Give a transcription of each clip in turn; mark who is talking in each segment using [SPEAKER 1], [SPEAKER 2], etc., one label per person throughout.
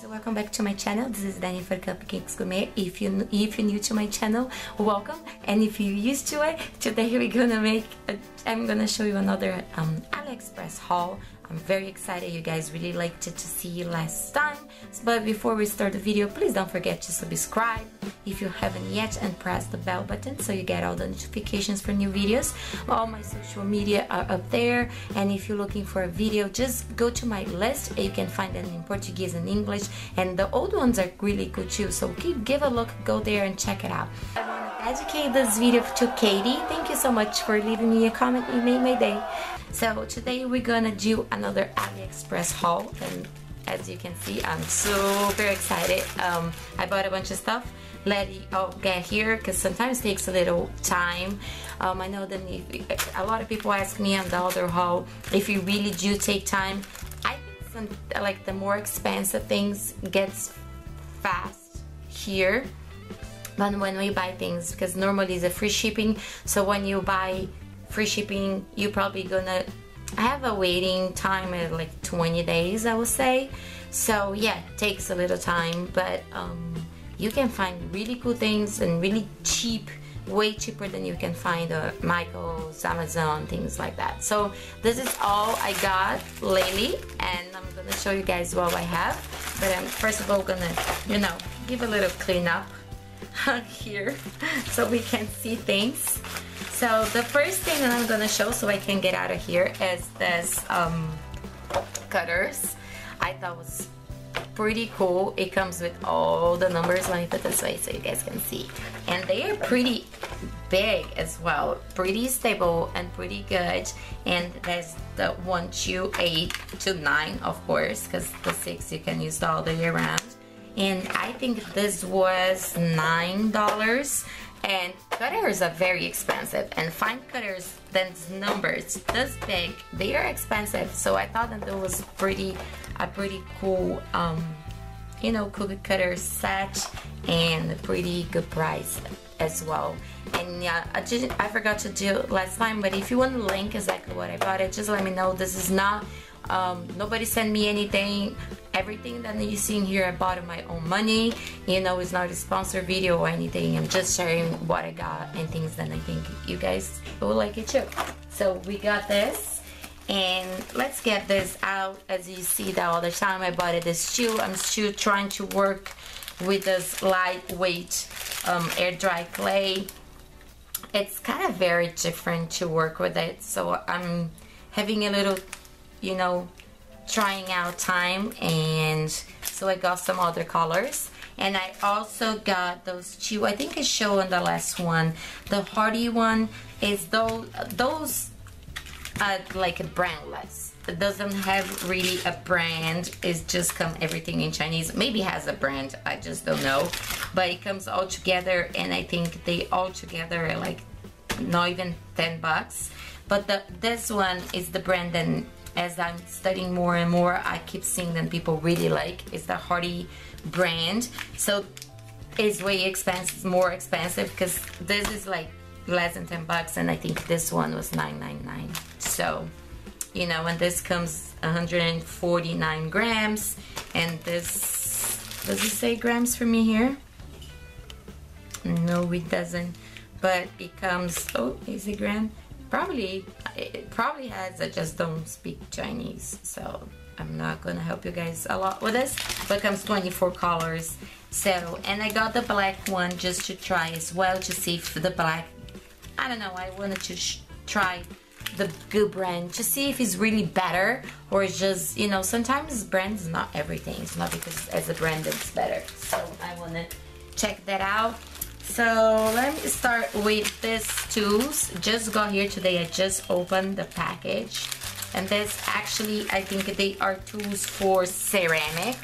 [SPEAKER 1] welcome back to my channel. This is Dani for Cupcakes Gourmet. If you're new to my channel, welcome, and if you're used to it, today I'm gonna show you another AliExpress haul. I'm very excited. You guys really liked it to see last time, but before we start the video, please don't forget to subscribe if you haven't yet, and press the bell button so you get all the notifications for new videos. All my social media are up there, and if you're looking for a video, just go to my list. You can find them in Portuguese and English, and the old ones are really good too, so give a look, go there and check it out. I want to dedicate this video to Katie. Thank you so much for leaving me a comment. You made my day. So today we're gonna do another AliExpress haul, and as you can see, I'm super excited. I bought a bunch of stuff. Let it all get here because sometimes it takes a little time. I know that a lot of people ask me on the other haul if you really do take time. I think like the more expensive things gets fast here than when we buy things, because normally it's a free shipping. So when you buy free shipping, you're probably gonna have a waiting time at like 20 days, I would say. So yeah, it takes a little time, but you can find really cool things and really cheap, way cheaper than you can find at Michael's, Amazon, things like that. So this is all I got lately, and I'm gonna show you guys what I have. But I'm first of all gonna, give a little cleanup here so we can see things. So the first thing that I'm gonna show so I can get out of here is this cutters. I thought was pretty cool. It comes with all the numbers. Let me put this way so you guys can see. And they are pretty big as well, pretty stable and pretty good. And there's the 1, 2, 8 to 9, of course, because the 6 you can use all the year round. And I think this was $9. And cutters are very expensive, and fine cutters, that's numbers this big, they are expensive. So I thought that there was a pretty cool cookie cutter set, and a pretty good price as well. And yeah, I forgot to do last time, but if you want to link exactly what I bought, just let me know. This is not nobody sent me anything. Everything that you see in here I bought with my own money. It's not a sponsored video or anything. I'm just sharing what I got and things that I think you guys will like it too. So we got this, and let's get this out. As you see, the other time I bought it, this shoe. I'm still trying to work with this lightweight air dry clay. It's kind of very different to work with it, so I'm having a little trying out time, and so I got some other colors. And I also got those two, I think I showed on the last one. The Hardy one is those like a brandless. It doesn't have really a brand. It's just everything in Chinese. Maybe it has a brand, I just don't know. But it comes all together, and I think they all together are like not even 10 bucks. But this one is the brand that, as I'm studying more and more, I keep seeing that people really like. It's the Hardy brand. So it's way expensive, more expensive, because this is like less than 10 bucks, and I think this one was $9.99. So, and this comes 149 grams, and this, does it say grams for me here? No, it doesn't, but it comes, oh, is it gram? It probably has. I just don't speak Chinese, so I'm not gonna help you guys a lot with this. But it comes 24 colors. So, and I got the black one just to try as well, to see if the black, I don't know, I wanted to try the Goo brand to see if it's really better, or it's just, sometimes brand's not everything. It's not because as a brand it's better. So I wanna check that out. So let me start with these tools. Just got here today. I just opened the package, and this actually, I think they are tools for ceramic,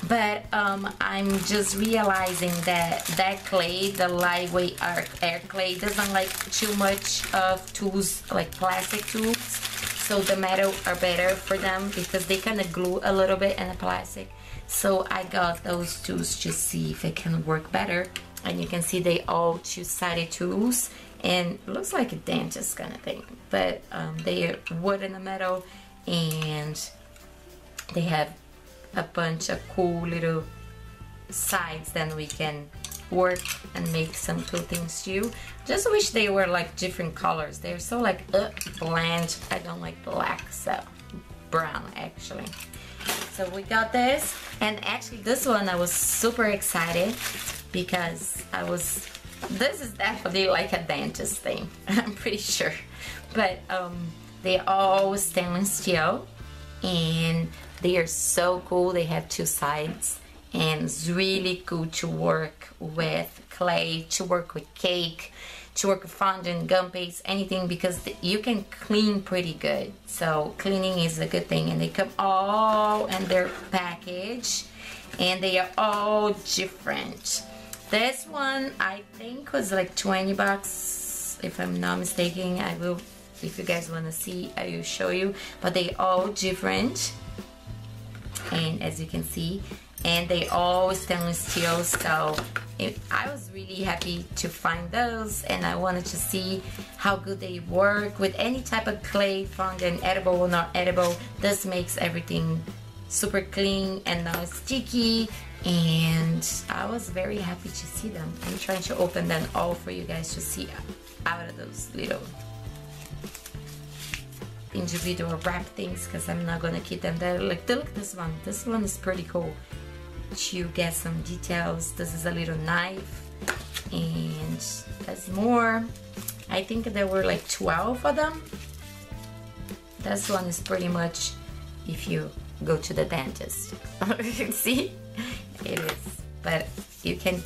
[SPEAKER 1] but I'm just realizing that clay, the lightweight air clay, doesn't like too much of tools like plastic tools. So the metal are better for them because they kind of glue a little bit in the plastic. So I got those tools to see if it can work better. And you can see they all two-sided tools, and it looks like a dentist kind of thing, but they are wood and the metal, and they have a bunch of cool little sides, then we can work and make some cool things too. Just wish they were like different colors. They're so like bland. I don't like black, so brown actually. So we got this, and actually this one I was super excited because this is definitely like a dentist thing, I'm pretty sure. But they're all stainless steel and they are so cool. They have two sides and it's really cool to work with clay, to work with cake, to work with fondant, gum paste, anything, because you can clean pretty good. So cleaning is a good thing, and they come all in their package and they are all different. This one I think was like 20 bucks if I'm not mistaken. I will, if you guys want to see, I will show you, but they all different, and as you can see, and they all stainless steel. So I was really happy to find those, and I wanted to see how good they work with any type of clay, fondant, edible or not edible. This makes everything super clean and not sticky, and I was very happy to see them. I'm trying to open them all for you guys to see out of those little individual wrap things, because I'm not gonna keep them there. Like, look at this one. This one is pretty cool to get some details. This is a little knife, and there's more. I think there were like 12 of them. This one is pretty much if you go to the dentist. You can see it is, but you can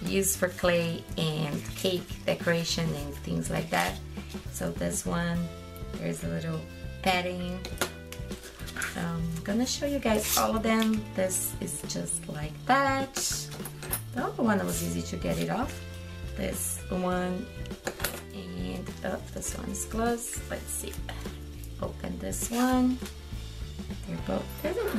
[SPEAKER 1] use for clay and cake decoration and things like that. So this one, there's a little padding. I'm gonna show you guys all of them. This is just like that. The other one was easy to get it off. This one, and this one is closed. Let's see. Open this one. They're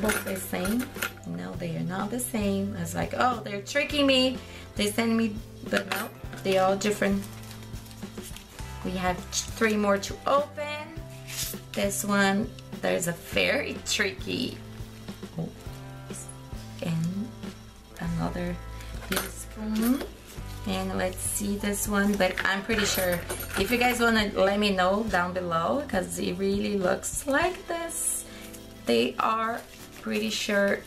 [SPEAKER 1] both the same. No, they are not the same. I was like, oh, they're tricking me. They send me, but no, they are different. We have 3 more to open. This one, there's a very tricky, and another little spoon. And let's see this one, but I'm pretty sure, if you guys want to let me know down below, because it really looks like this. They are pretty sure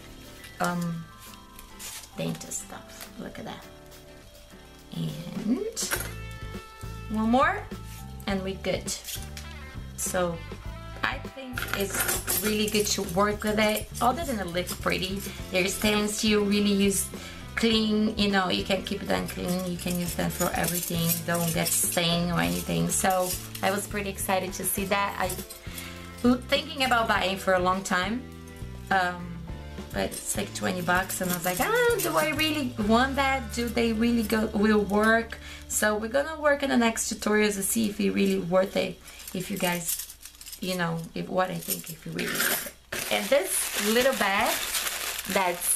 [SPEAKER 1] dentist stuff. Look at that. And one more and we're good. So I think it's really good to work with it. Other than it looks pretty, they're stainless steel, really use clean, you know, you can keep them clean, you can use them for everything, don't get stained or anything. So I was pretty excited to see that. I was thinking about buying for a long time, but it's like 20 bucks, and I was like, do I really want that? Do they really will work? So we're gonna work in the next tutorials to see if it really worth it, if you guys, you know, what I think, if you really worth it. And this little bag that's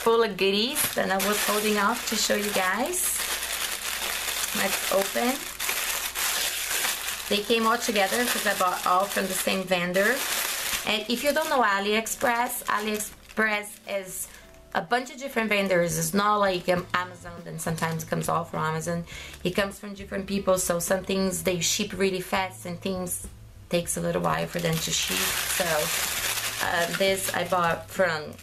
[SPEAKER 1] full of goodies that I was holding up to show you guys. Let's open. They came all together because I bought all from the same vendor. And if you don't know AliExpress, AliExpress is a bunch of different vendors. It's not like Amazon, and sometimes it comes all from Amazon. It comes from different people, so some things they ship really fast and things takes a little while for them to ship. So this I bought from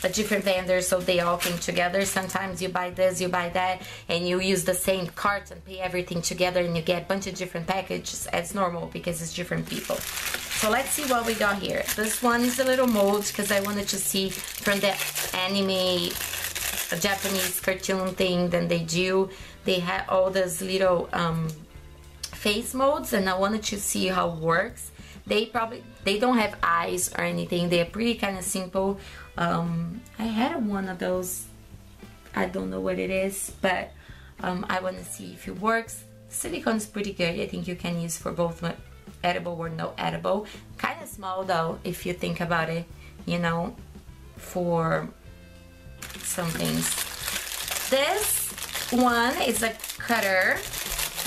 [SPEAKER 1] a different vendor, so they all came together. Sometimes you buy this, you buy that, and you use the same cart and pay everything together, and you get a bunch of different packages as normal because it's different people. So let's see what we got here. This one is a little mold because I wanted to see from the anime, a Japanese cartoon thing that they do. They have all those little face molds, and I wanted to see how it works. They don't have eyes or anything. They're pretty kind of simple. I had one of those. I don't know what it is, but I want to see if it works. Silicone is pretty good. I think you can use for both edible or no edible. Kind of small though, if you think about it, you know, for some things. This one is a cutter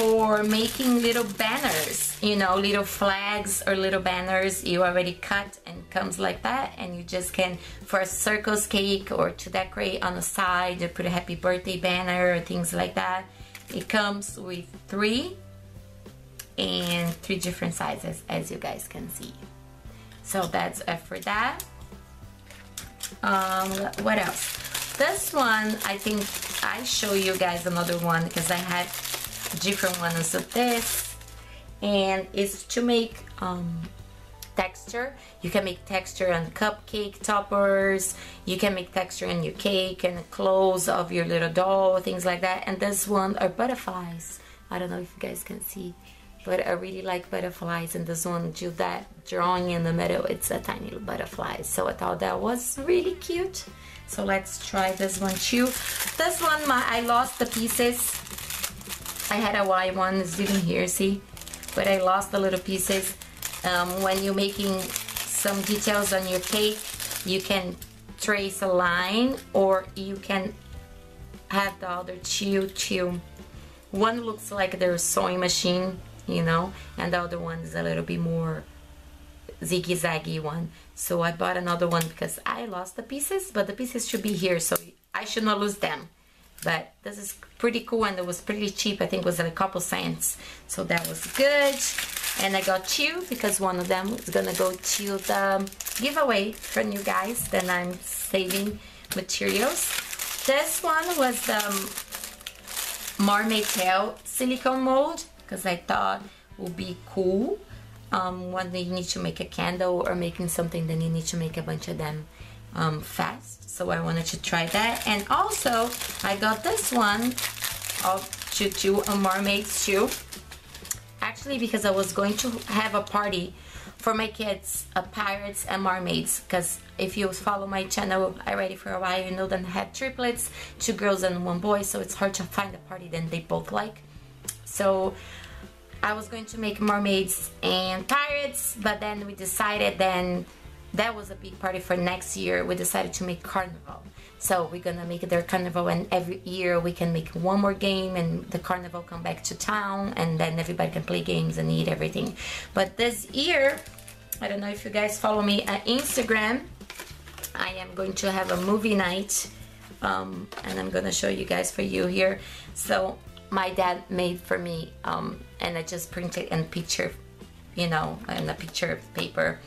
[SPEAKER 1] for making little banners, you know, little flags or little banners you already cut and comes like that, and you just can, for a circus cake or to decorate on the side or put a happy birthday banner or things like that. It comes with 3 different sizes, as you guys can see. So that's it for that. What else? This one, I think I show you guys another one because I had different ones of this, and it's to make texture. You can make texture on cupcake toppers, you can make texture in your cake and the clothes of your little doll, things like that. And this one are butterflies. I don't know if you guys can see, but I really like butterflies, and this one do that drawing in the middle, it's a tiny little butterfly. So I thought that was really cute. So let's try this one too. This one, I lost the pieces. I had a white one, it's even here, see? But I lost the little pieces. When you're making some details on your cake, you can trace a line, or you can have the other two. One looks like there's sewing machine, you know, and the other one is a little bit more ziggy-zaggy one. So I bought another one because I lost the pieces, but the pieces should be here, so I should not lose them. But this is pretty cool, and it was pretty cheap. I think it was like a couple cents, so that was good. And I got 2 because one of them is gonna go to the giveaway from you guys. Then I'm saving materials. This one was the mermaid tail silicone mold because I thought it would be cool when you need to make a candle or making something, then you need to make a bunch of them fast. So I wanted to try that. And also I got this one to do a mermaids too, actually, because I was going to have a party for my kids, pirates and mermaids, because if you follow my channel already for a while, you know that I have triplets, 2 girls and 1 boy, so it's hard to find a party that they both like. So I was going to make mermaids and pirates, but then we decided, then that was a big party for next year, we decided to make carnival. So we're gonna make their carnival, and every year we can make one more game, and the carnival come back to town, and then everybody can play games and eat everything. But this year, I don't know if you guys follow me on Instagram, I am going to have a movie night, and I'm gonna show you guys for you here. So my dad made for me, and I just printed and picture, you know, and a picture paper.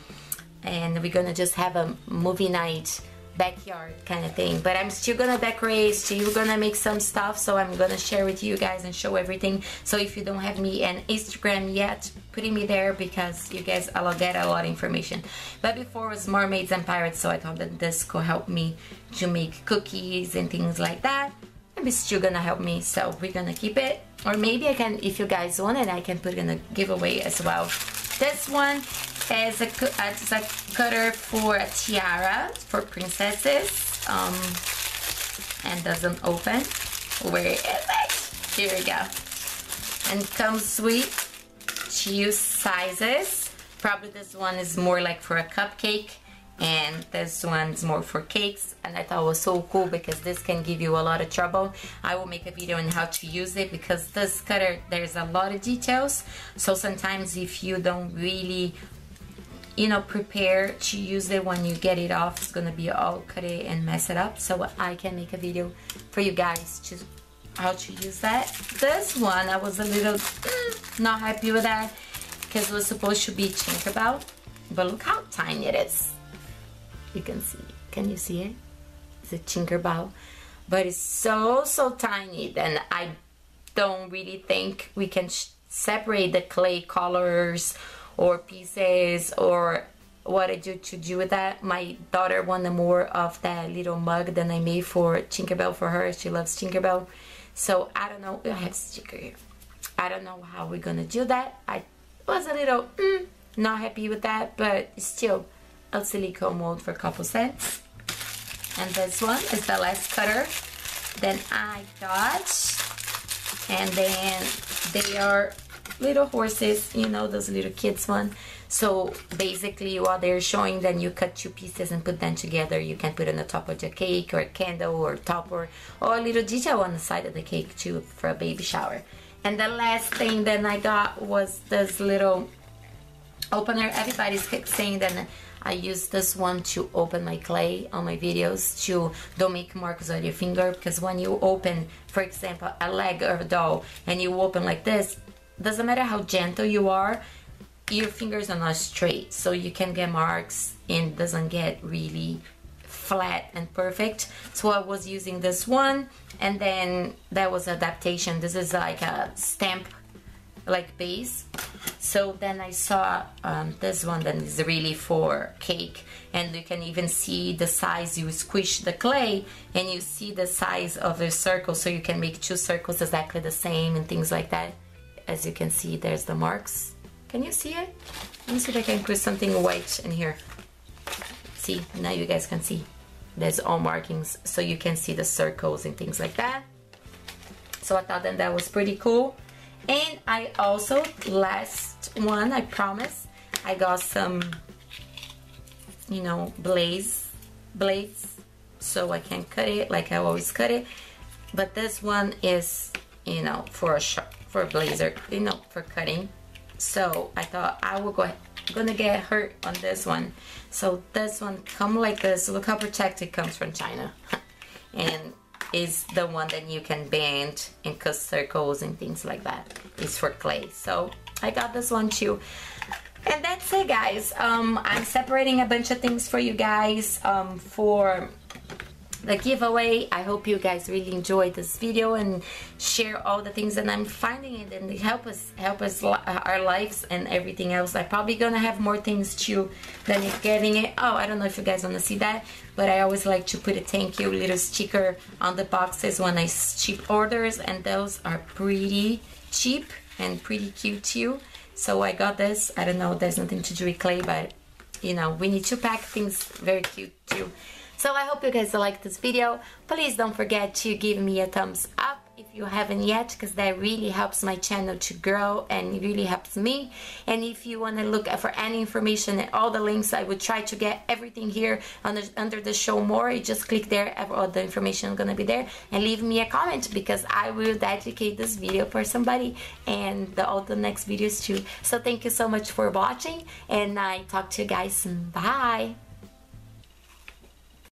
[SPEAKER 1] And we're gonna just have a movie night, backyard kind of thing. But I'm still gonna decorate, still gonna make some stuff, so I'm gonna share with you guys and show everything. So if you don't have me on Instagram yet, putting me there, because you guys will get a lot of information. But before it was mermaids and pirates, so I thought that this could help me to make cookies and things like that. And it's still gonna help me, so we're gonna keep it. Or maybe I can, if you guys want it, I can put it in a giveaway as well. This one is a cutter for a tiara for princesses, and doesn't open. Where is it? Here we go. And comes with 2 sizes. Probably this one is more like for a cupcake, and this one's more for cakes. And I thought it was so cool because this can give you a lot of trouble. I will make a video on how to use it, because this cutter, there's a lot of details, so sometimes if you don't really, you know, prepare to use it, when you get it off, it's gonna be all cut it and mess it up. So I can make a video for you guys to how to use that. This one, I was a little not happy with that, because it was supposed to be Tinkerbell, but look how tiny it is. You can see, can you see it? It's a Tinkerbell, but it's so tiny. Then I don't really think we can separate the clay colors or pieces, or what I do to do with that. My daughter wanted more of that little mug than I made for Tinkerbell for her. She loves Tinkerbell. So I don't know, I have a sticker here. I don't know how we're gonna do that. I was a little not happy with that, but still a silicone mold for a couple cents. And this one is the last cutter that I got. And then they are little horses, you know, those little kids one. So basically what they're showing, then you cut 2 pieces and put them together. You can put on the top of your cake, or a candle, or topper, or a little detail on the side of the cake too, for a baby shower. And the last thing that I got was this little opener. Everybody's saying that I use this one to open my clay on my videos to don't make marks on your finger, because when you open, for example, a leg of a doll and you open like this, doesn't matter how gentle you are, your fingers are not straight, so you can get marks and doesn't get really flat and perfect. So I was using this one, and then that was adaptation. This is like a stamp like base. So then I saw this one that is really for cake, and you can even see the size. You squish the clay and you see the size of the circle, so you can make 2 circles exactly the same and things like that. As you can see, there's the marks. Can you see it? Let me see if I can put something white in here. See, now you guys can see. There's all markings, so you can see the circles and things like that. So I thought that was pretty cool. And I also, last one, I promise, I got some, you know, blades, so I can cut it like I always cut it. But this one is, you know, for a blazer, you know, for cutting. So I thought I will gonna get hurt on this one. So this one come like this. Look how protected it comes from China. And is the one that you can bend and cut circles and things like that. It's for clay. So I got this one too. And that's it, guys. I'm separating a bunch of things for you guys for the giveaway. I hope you guys really enjoyed this video and share all the things that I'm finding, and help us our lives and everything else. I'm probably gonna have more things too than getting it. Oh, I don't know if you guys want to see that, but I always like to put a thank you little sticker on the boxes when I ship orders, and those are pretty cheap and pretty cute too. So I got this. I don't know, there's nothing to do with clay, but you know, we need to pack things very cute too. So I hope you guys liked this video. Please don't forget to give me a thumbs up if you haven't yet, because that really helps my channel to grow and it really helps me. And if you want to look for any information and all the links, I would try to get everything here under the show more. You just click there, all the information is gonna be there, and leave me a comment, because I will dedicate this video for somebody, and all the next videos too. So thank you so much for watching, and I talk to you guys soon. Bye.